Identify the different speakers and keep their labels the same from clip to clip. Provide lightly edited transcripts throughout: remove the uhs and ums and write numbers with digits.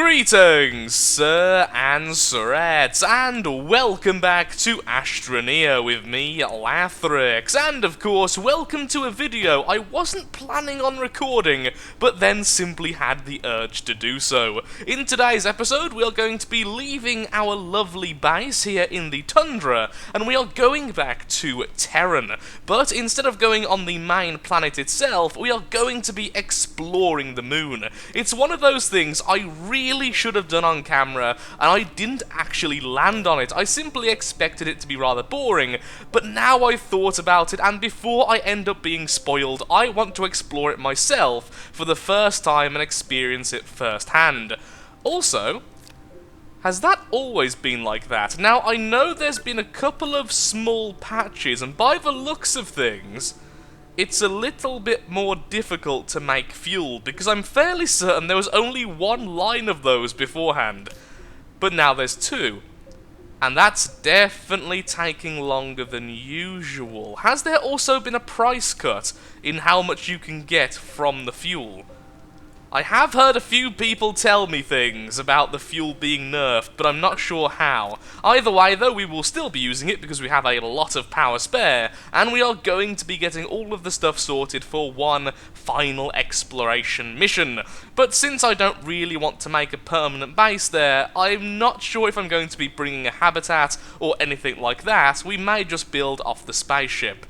Speaker 1: Greetings, sir and sirettes, and welcome back to Astroneer with me, Lathrix, and of course, welcome to a video I wasn't planning on recording, but then simply had the urge to do so. In today's episode, we are going to be leaving our lovely base here in the tundra, and we are going back to Terran, but instead of going on the main planet itself, we are going to be exploring the moon. It's one of those things I really should have done on camera, and I didn't actually land on it. I simply expected it to be rather boring, but now I've thought about it, and before I end up being spoiled, I want to explore it myself for the first time and experience it firsthand. Also, has that always been like that? Now, I know there's been a couple of small patches, and by the looks of things, it's a little bit more difficult to make fuel, because I'm fairly certain there was only one line of those beforehand, but now there's two. And that's definitely taking longer than usual. Has there also been a price cut in how much you can get from the fuel? I have heard a few people tell me things about the fuel being nerfed, but I'm not sure how. Either way, though, we will still be using it because we have a lot of power spare, and we are going to be getting all of the stuff sorted for one final exploration mission. But since I don't really want to make a permanent base there, I'm not sure if I'm going to be bringing a habitat or anything like that. We may just build off the spaceship.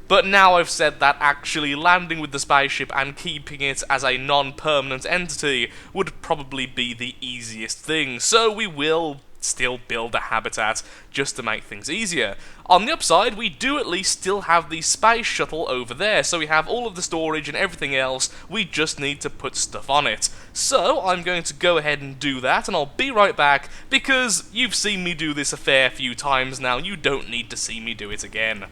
Speaker 1: But now I've said that, actually landing with the spaceship and keeping it as a non-permanent entity would probably be the easiest thing, so we will still build a habitat just to make things easier. On the upside, we do at least still have the space shuttle over there, so we have all of the storage and everything else, we just need to put stuff on it. So I'm going to go ahead and do that, and I'll be right back, because you've seen me do this a fair few times now, you don't need to see me do it again.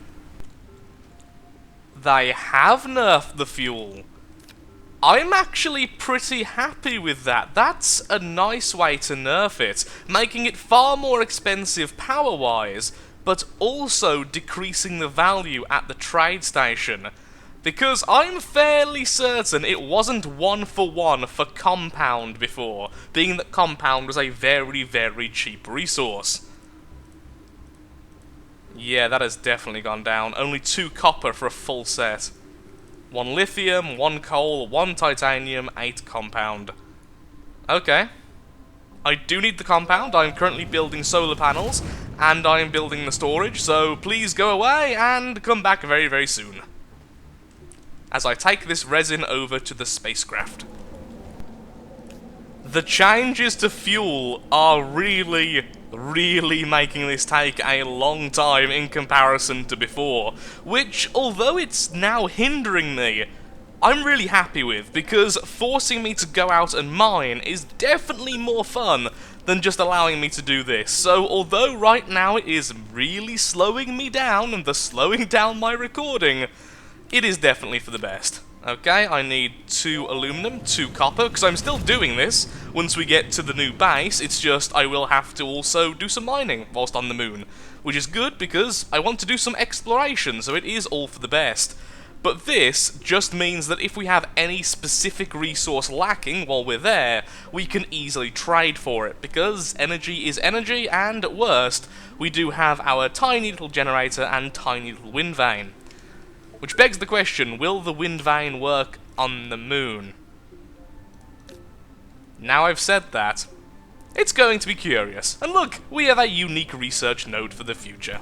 Speaker 1: They have nerfed the fuel. I'm actually pretty happy with that. That's a nice way to nerf it, making it far more expensive power-wise, but also decreasing the value at the trade station. Because I'm fairly certain it wasn't 1-for-1 for compound before, being that compound was a very, very cheap resource. Yeah, that has definitely gone down. Only 2 copper for a full set. 1 lithium, 1 coal, 1 titanium, 8 compound. Okay. I do need the compound. I'm currently building solar panels, and I'm building the storage, so please go away and come back very, very soon. As I take this resin over to the spacecraft. The changes to fuel are really making this take a long time in comparison to before, which, although it's now hindering me, I'm really happy with, because forcing me to go out and mine is definitely more fun than just allowing me to do this. So although right now it is really slowing me down and thus slowing down my recording, it is definitely for the best. Okay, I need 2 aluminum, 2 copper, because I'm still doing this once we get to the new base. It's just I will have to also do some mining whilst on the moon, which is good because I want to do some exploration, so it is all for the best. But this just means that if we have any specific resource lacking while we're there, we can easily trade for it, because energy is energy, and at worst, we do have our tiny little generator and tiny little wind vane. Which begs the question, will the wind vane work on the moon? Now I've said that, it's going to be curious. And look, we have a unique research node for the future.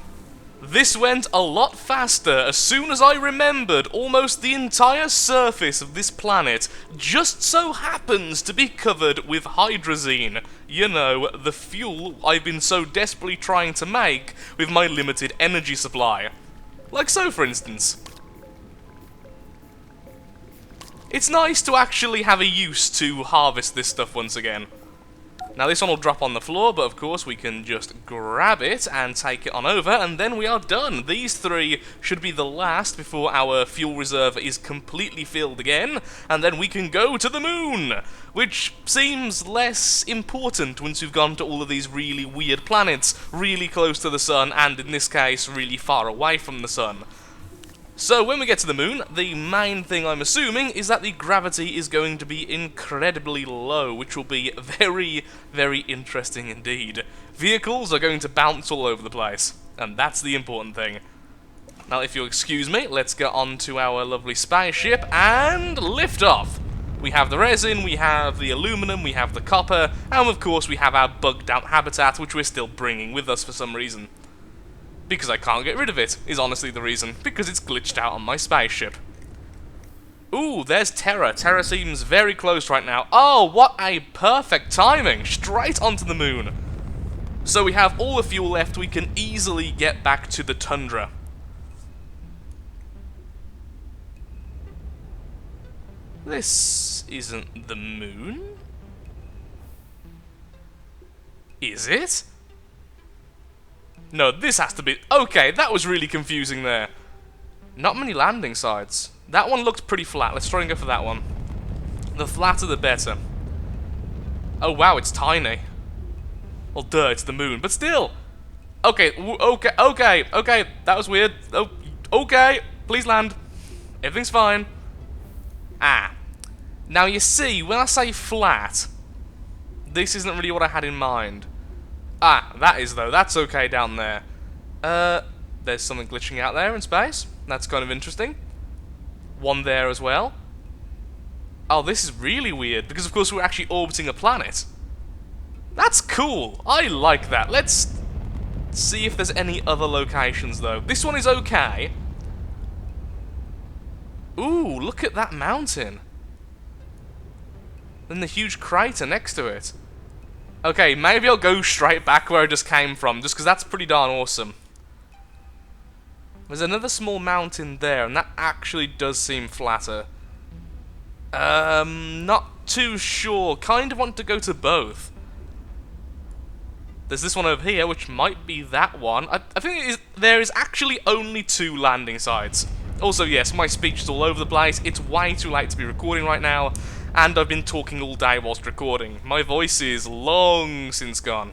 Speaker 1: This went a lot faster as soon as I remembered almost the entire surface of this planet just so happens to be covered with hydrazine. You know, the fuel I've been so desperately trying to make with my limited energy supply. Like so, for instance. It's nice to actually have a use to harvest this stuff once again. Now this one will drop on the floor, but of course we can just grab it and take it on over, and then we are done. These 3 should be the last before our fuel reserve is completely filled again, and then we can go to the moon, which seems less important once we've gone to all of these really weird planets, really close to the sun, and in this case, really far away from the sun. So when we get to the moon, the main thing I'm assuming is that the gravity is going to be incredibly low, which will be very, very interesting indeed. Vehicles are going to bounce all over the place, and that's the important thing. Now, if you'll excuse me, let's get on to our lovely spaceship and lift off. We have the resin, we have the aluminum, we have the copper, and of course we have our bugged out habitat, which we're still bringing with us for some reason. Because I can't get rid of it, is honestly the reason. Because it's glitched out on my spaceship. Ooh, there's Terra. Terra seems very close right now. Oh, what a perfect timing! Straight onto the moon. So we have all the fuel left, we can easily get back to the tundra. This isn't the moon? Is it? No, this has to be... Okay, that was really confusing there. Not many landing sites. That one looked pretty flat. Let's try and go for that one. The flatter the better. Oh wow, it's tiny. Well, duh, it's the moon, but still. Okay, okay, that was weird. Oh, okay, please land. Everything's fine. Ah. Now you see, when I say flat, this isn't really what I had in mind. Ah, that is though. That's okay down there. There's something glitching out there in space. That's kind of interesting. One there as well. Oh, this is really weird, because of course we're actually orbiting a planet. That's cool. I like that. Let's see if there's any other locations though. This one is okay. Ooh, look at that mountain. And the huge crater next to it. Okay, maybe I'll go straight back where I just came from, just because that's pretty darn awesome. There's another small mountain there, and that actually does seem flatter. Not too sure. Kind of want to go to both. There's this one over here, which might be that one. I think there is actually only 2 landing sites. Also, yes, my speech is all over the place. It's way too late to be recording right now. And I've been talking all day whilst recording. My voice is long since gone.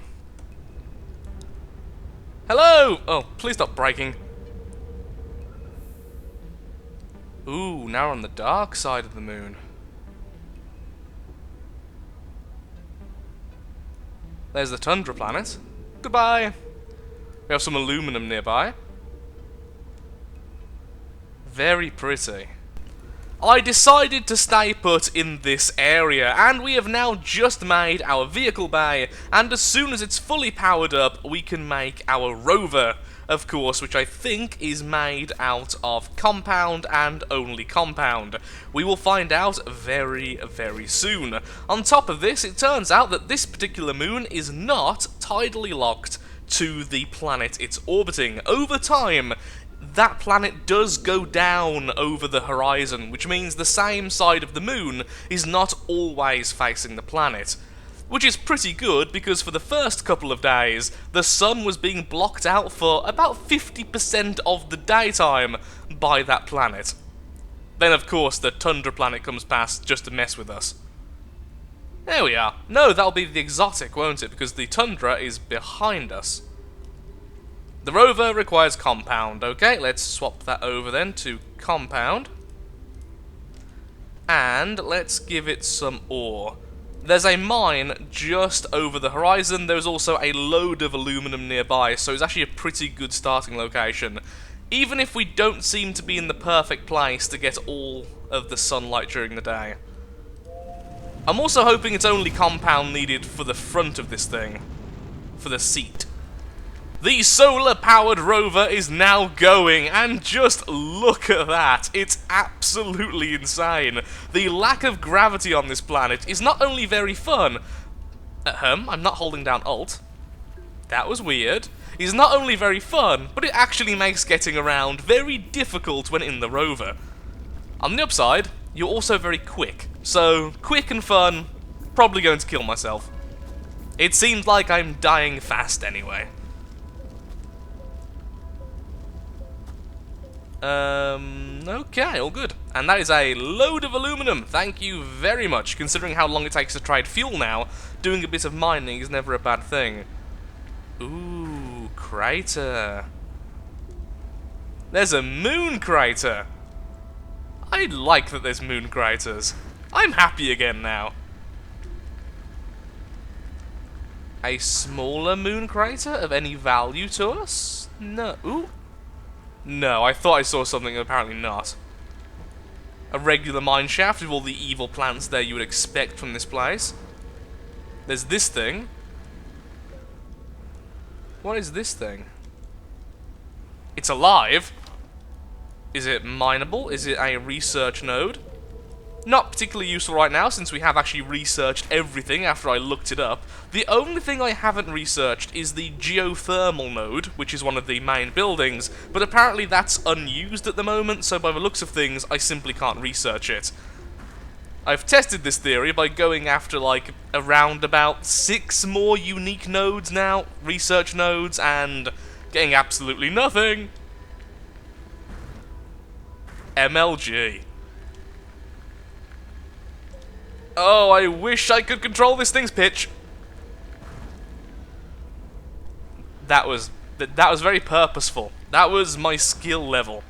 Speaker 1: Hello! Oh, please stop breaking. Ooh, now we're on the dark side of the moon. There's the tundra planet. Goodbye. We have some aluminum nearby. Very pretty. I decided to stay put in this area, and we have now just made our vehicle bay, and as soon as it's fully powered up, we can make our rover, of course, which I think is made out of compound and only compound. We will find out very, very soon. On top of this, it turns out that this particular moon is not tidally locked to the planet it's orbiting. Over time, that planet does go down over the horizon, which means the same side of the moon is not always facing the planet. Which is pretty good, because for the first couple of days, the sun was being blocked out for about 50% of the daytime by that planet. Then of course the tundra planet comes past just to mess with us. There we are. No, that'll be the exotic, won't it? Because the tundra is behind us. The rover requires compound. Okay, let's swap that over then to compound. And let's give it some ore. There's a mine just over the horizon. There's also a load of aluminum nearby, so it's actually a pretty good starting location. Even if we don't seem to be in the perfect place to get all of the sunlight during the day. I'm also hoping it's only compound needed for the front of this thing. For the seat. The solar-powered rover is now going, and just look at that. It's absolutely insane. The lack of gravity on this planet is not only very fun... I'm not holding down Alt. That was weird. It's not only very fun, but it actually makes getting around very difficult when in the rover. On the upside, you're also very quick. So, quick and fun, probably going to kill myself. It seems like I'm dying fast anyway. Okay, all good. And that is a load of aluminum. Thank you very much. Considering how long it takes to trade fuel now, doing a bit of mining is never a bad thing. Ooh, crater. There's a moon crater. I like that there's moon craters. I'm happy again now. A smaller moon crater of any value to us? No. Ooh. No, I thought I saw something, apparently not. A regular mine shaft with all the evil plants there you would expect from this place. There's this thing. What is this thing? It's alive. Is it mineable? Is it a research node? Not particularly useful right now, since we have actually researched everything after I looked it up. The only thing I haven't researched is the geothermal node, which is one of the main buildings, but apparently that's unused at the moment, so by the looks of things, I simply can't research it. I've tested this theory by going after, like, around about 6 more unique nodes now, research nodes, and getting absolutely nothing. MLG. Oh, I wish I could control this thing's pitch. That was very purposeful. That was my skill level.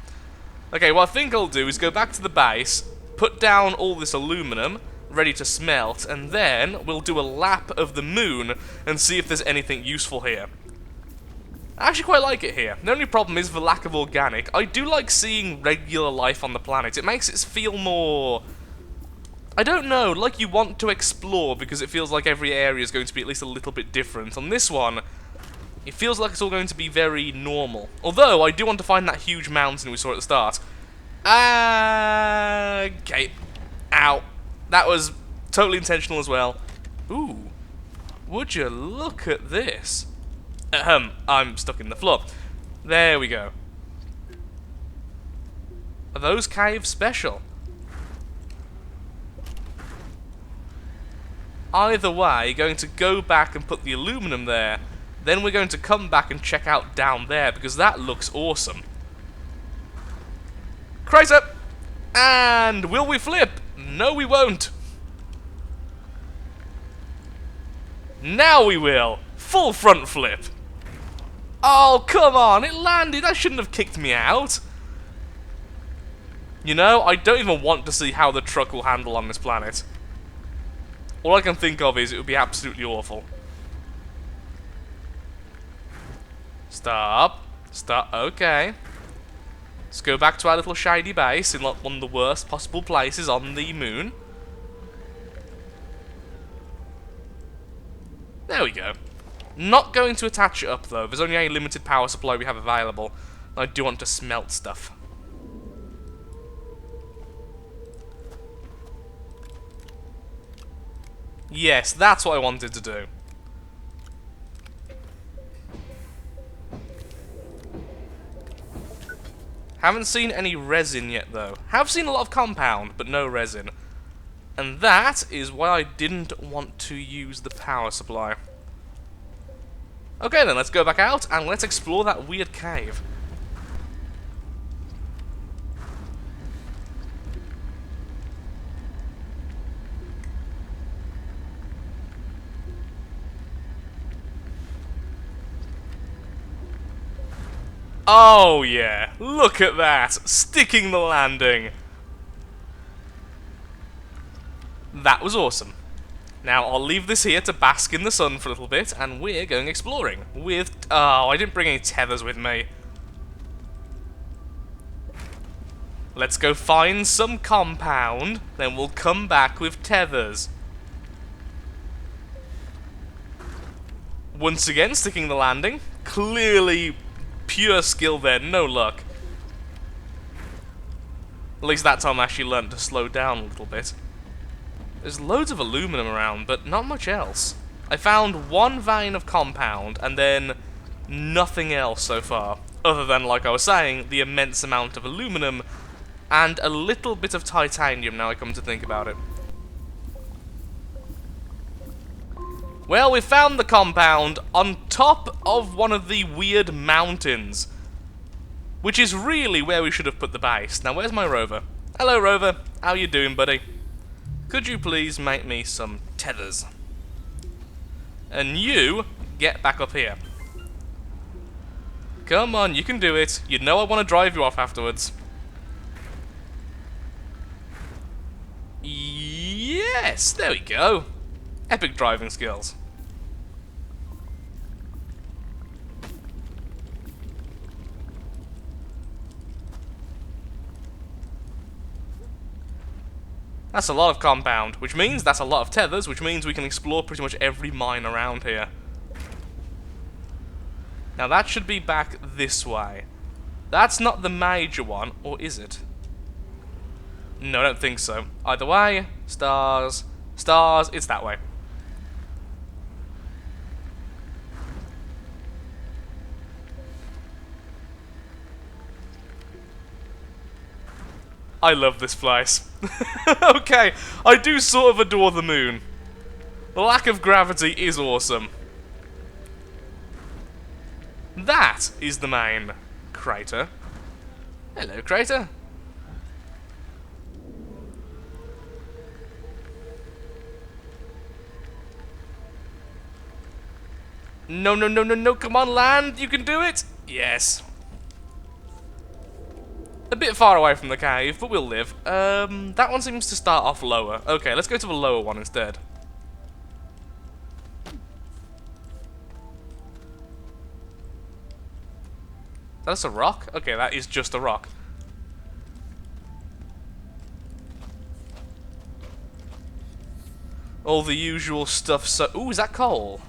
Speaker 1: Okay, what I think I'll do is go back to the base, put down all this aluminum, ready to smelt, and then we'll do a lap of the moon and see if there's anything useful here. I actually quite like it here. The only problem is the lack of organic. I do like seeing regular life on the planet. It makes it feel more... I don't know, like you want to explore, because it feels like every area is going to be at least a little bit different. On this one, it feels like it's all going to be very normal. Although, I do want to find that huge mountain we saw at the start. Okay. Ow. That was totally intentional as well. Ooh. Would you look at this? I'm stuck in the floor. There we go. Are those caves special? Either way, going to go back and put the aluminum there, then we're going to come back and check out down there, because that looks awesome. Crater! And will we flip? No, we won't. Now we will. Full front flip. Oh, come on, it landed. That shouldn't have kicked me out. You know, I don't even want to see how the truck will handle on this planet. All I can think of is it would be absolutely awful. Stop. Stop. Okay. Let's go back to our little shady base in like one of the worst possible places on the moon. There we go. Not going to attach it up though. There's only a limited power supply we have available. I do want to smelt stuff. Yes, that's what I wanted to do. Haven't seen any resin yet, though. Have seen a lot of compound, but no resin. And that is why I didn't want to use the power supply. Okay then, let's go back out and let's explore that weird cave. Oh yeah, look at that! Sticking the landing! That was awesome. Now, I'll leave this here to bask in the sun for a little bit, and we're going exploring with... Oh, I didn't bring any tethers with me. Let's go find some compound, then we'll come back with tethers. Once again, sticking the landing. Clearly... pure skill there, no luck. At least that time I actually learned to slow down a little bit. There's loads of aluminum around, but not much else. I found one vein of compound, and then nothing else so far. Other than, like I was saying, the immense amount of aluminum, and a little bit of titanium, now I come to think about it. Well, we found the compound on top of one of the weird mountains. Which is really where we should have put the base. Now, where's my rover? Hello, rover. How you doing, buddy? Could you please make me some tethers? And you, get back up here. Come on, you can do it. You know I want to drive you off afterwards. Yes, there we go. Epic driving skills. That's a lot of compound, which means that's a lot of tethers, which means we can explore pretty much every mine around here. Now that should be back this way. That's not the major one, or is it? No, I don't think so. Either way, stars, stars, it's that way. I love this place. Okay, I do sort of adore the moon. The lack of gravity is awesome. That is the main crater. Hello, crater. No, no, no, no, no, come on, land, you can do it! Yes. A bit far away from the cave, but we'll live. That one seems to start off lower. Okay, let's go to the lower one instead. That's a rock? Okay, that is just a rock. All the usual stuff, so... Ooh, is that coal?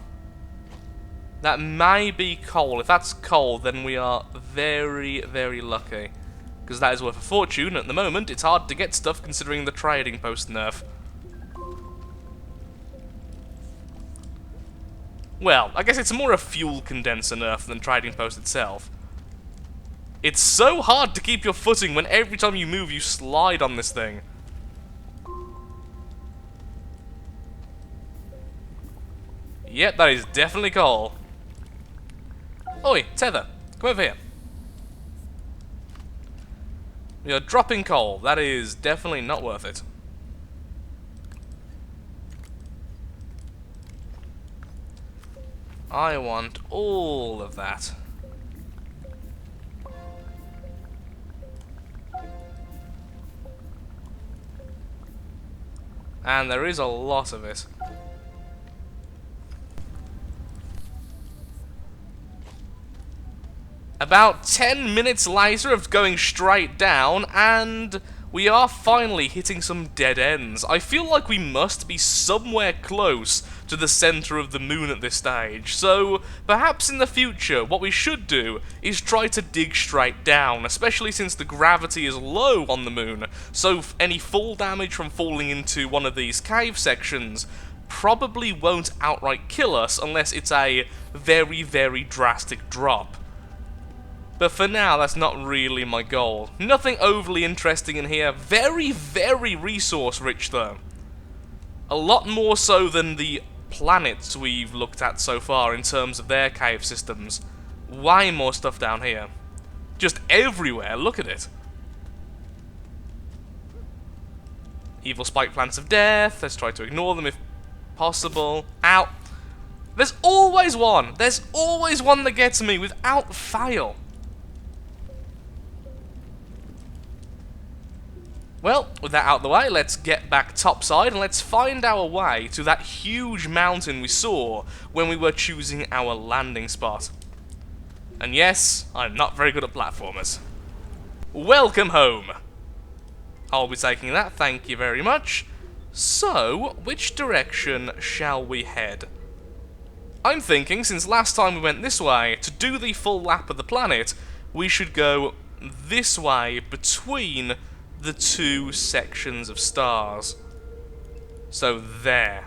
Speaker 1: That may be coal. If that's coal, then we are very, very lucky. Because that is worth a fortune. At the moment, it's hard to get stuff considering the trading post nerf. Well, I guess it's more a fuel condenser nerf than trading post itself. It's so hard to keep your footing when every time you move you slide on this thing. Yep, that is definitely coal. Oi, tether, come over here. You're dropping coal. That is definitely not worth it. I want all of that. And there is a lot of it. About 10 minutes later of going straight down, and we are finally hitting some dead ends. I feel like we must be somewhere close to the center of the moon at this stage, so perhaps in the future what we should do is try to dig straight down, especially since the gravity is low on the moon, so any fall damage from falling into one of these cave sections probably won't outright kill us unless it's a very, very drastic drop. But for now, that's not really my goal. Nothing overly interesting in here. Very, very resource-rich, though. A lot more so than the planets we've looked at so far in terms of their cave systems. Way more stuff down here. Just everywhere, look at it. Evil spike plants of death. Let's try to ignore them if possible. Ow. There's always one. There's always one that gets me without fail. Well, with that out of the way, let's get back topside and let's find our way to that huge mountain we saw when we were choosing our landing spot. And yes, I'm not very good at platformers. Welcome home! I'll be taking that, thank you very much. So, which direction shall we head? I'm thinking, since last time we went this way, to do the full lap of the planet, we should go this way between the two sections of stars. So there.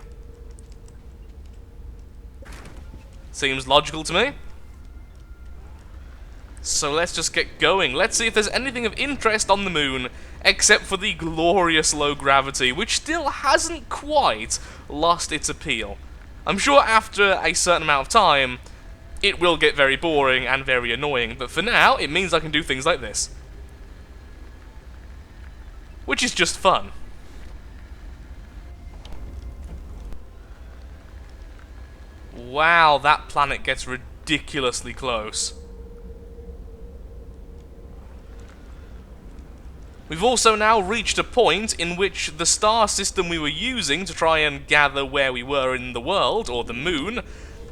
Speaker 1: Seems logical to me. So let's just get going. Let's see if there's anything of interest on the moon, except for the glorious low gravity, which still hasn't quite lost its appeal. I'm sure after a certain amount of time, it will get very boring and very annoying, but for now, it means I can do things like this. Which is just fun. Wow, that planet gets ridiculously close. We've also now reached a point in which the star system we were using to try and gather where we were in the world, or the moon,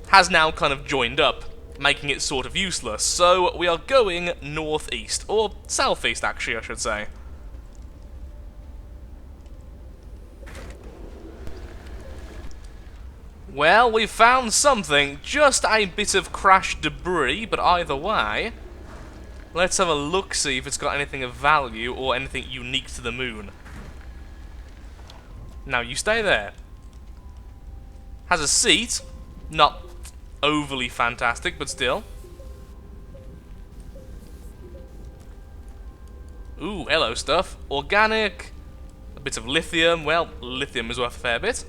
Speaker 1: has now kind of joined up, making it sort of useless. So we are going northeast, or southeast actually I should say. Well, we've found something, just a bit of crashed debris, but either way, let's have a look, see if it's got anything of value or anything unique to the moon. Now, you stay there. Has a seat, not overly fantastic, but still. Ooh, hello stuff. Organic, a bit of lithium, well, lithium is worth a fair bit.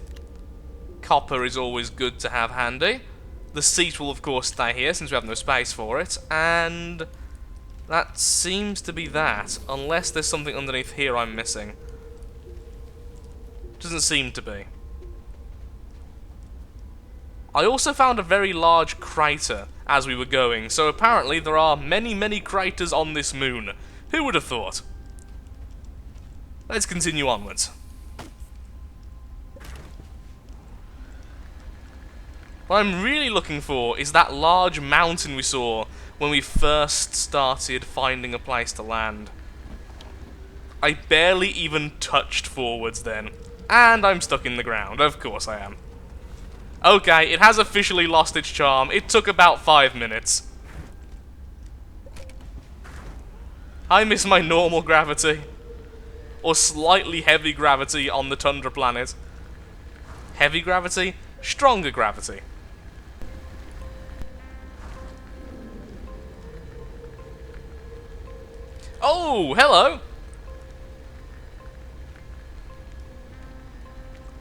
Speaker 1: Copper is always good to have handy. The seat will of course stay here since we have no space for it, and that seems to be that, unless there's something underneath here I'm missing. Doesn't seem to be. I also found a very large crater as we were going, so apparently there are many, many craters on this moon. Who would have thought? Let's continue onwards. What I'm really looking for is that large mountain we saw when we first started finding a place to land. I barely even touched forwards then. And I'm stuck in the ground, of course I am. Okay, it has officially lost its charm. It took about 5 minutes. I miss my normal gravity. Or slightly heavy gravity on the Tundra planet. Heavy gravity? Stronger gravity. Oh, hello!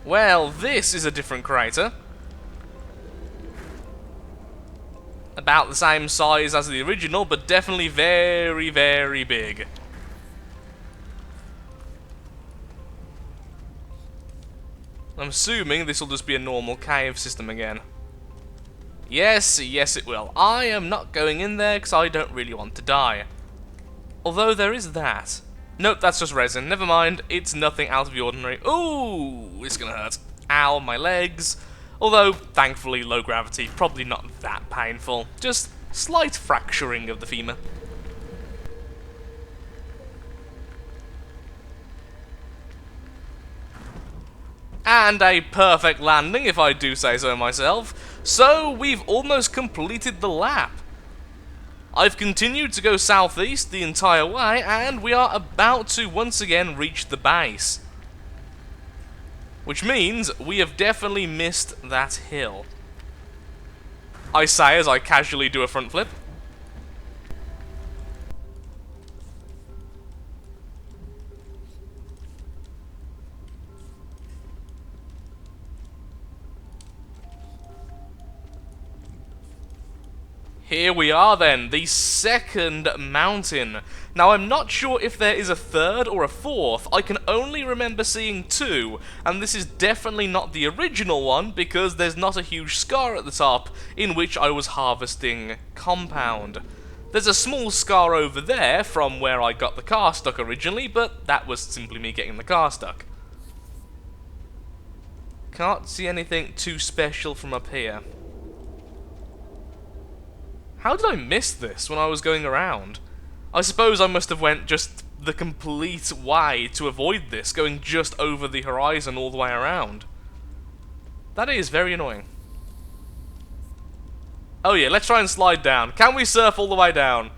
Speaker 1: Well, this is a different crater. About the same size as the original, but definitely very, very big. I'm assuming this will just be a normal cave system again. Yes, yes it will. I am not going in there because I don't really want to die. Although there is that. Nope, that's just resin. Never mind, it's nothing out of the ordinary. Ooh, it's gonna hurt. Ow, my legs. Although, thankfully, low gravity, probably not that painful. Just slight fracturing of the femur. And a perfect landing, if I do say so myself. So, we've almost completed the lap. I've continued to go southeast the entire way, and we are about to once again reach the base. Which means we have definitely missed that hill. I say as I casually do a front flip. Here we are then, the second mountain. Now I'm not sure if there is a third or a fourth, I can only remember seeing two, and this is definitely not the original one because there's not a huge scar at the top in which I was harvesting compound. There's a small scar over there from where I got the car stuck originally, but that was simply me getting the car stuck. Can't see anything too special from up here. How did I miss this when I was going around? I suppose I must have went just the complete way to avoid this, going just over the horizon all the way around. That is very annoying. Oh yeah, let's try and slide down. Can we surf all the way down?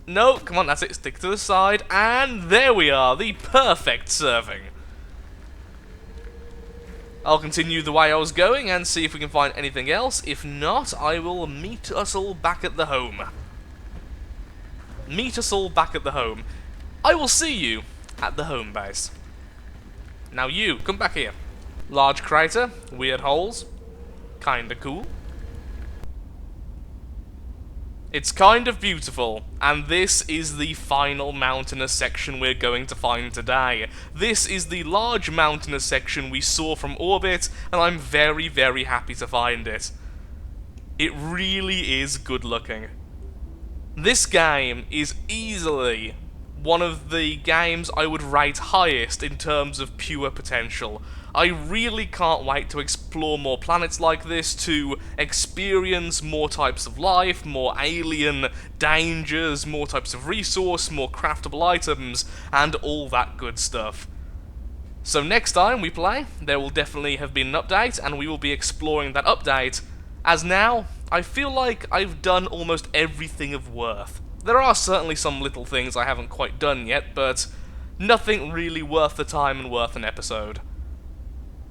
Speaker 1: No, come on, that's it, stick to the side, and there we are, the perfect surfing. I'll continue the way I was going and see if we can find anything else. If not, I will meet us all back at the home. Meet us all back at the home. I will see you at the home base. Now you, come back here. Large crater, weird holes, kinda cool. It's kind of beautiful, and this is the final mountainous section we're going to find today. This is the large mountainous section we saw from orbit, and I'm very, very happy to find it. It really is good looking. This game is easily one of the games I would rate highest in terms of pure potential. I really can't wait to explore more planets like this, to experience more types of life, more alien dangers, more types of resource, more craftable items, and all that good stuff. So next time we play, there will definitely have been an update, and we will be exploring that update. As now, I feel like I've done almost everything of worth. There are certainly some little things I haven't quite done yet, but nothing really worth the time and worth an episode.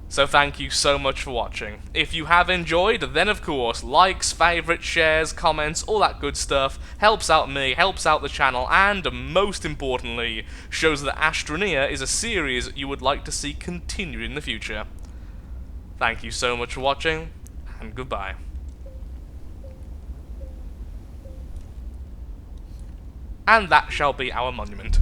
Speaker 1: So thank you so much for watching. If you have enjoyed, then of course, likes, favourites, shares, comments, all that good stuff helps out me, helps out the channel, and most importantly, shows that Astroneer is a series you would like to see continued in the future. Thank you so much for watching, and goodbye. And that shall be our monument.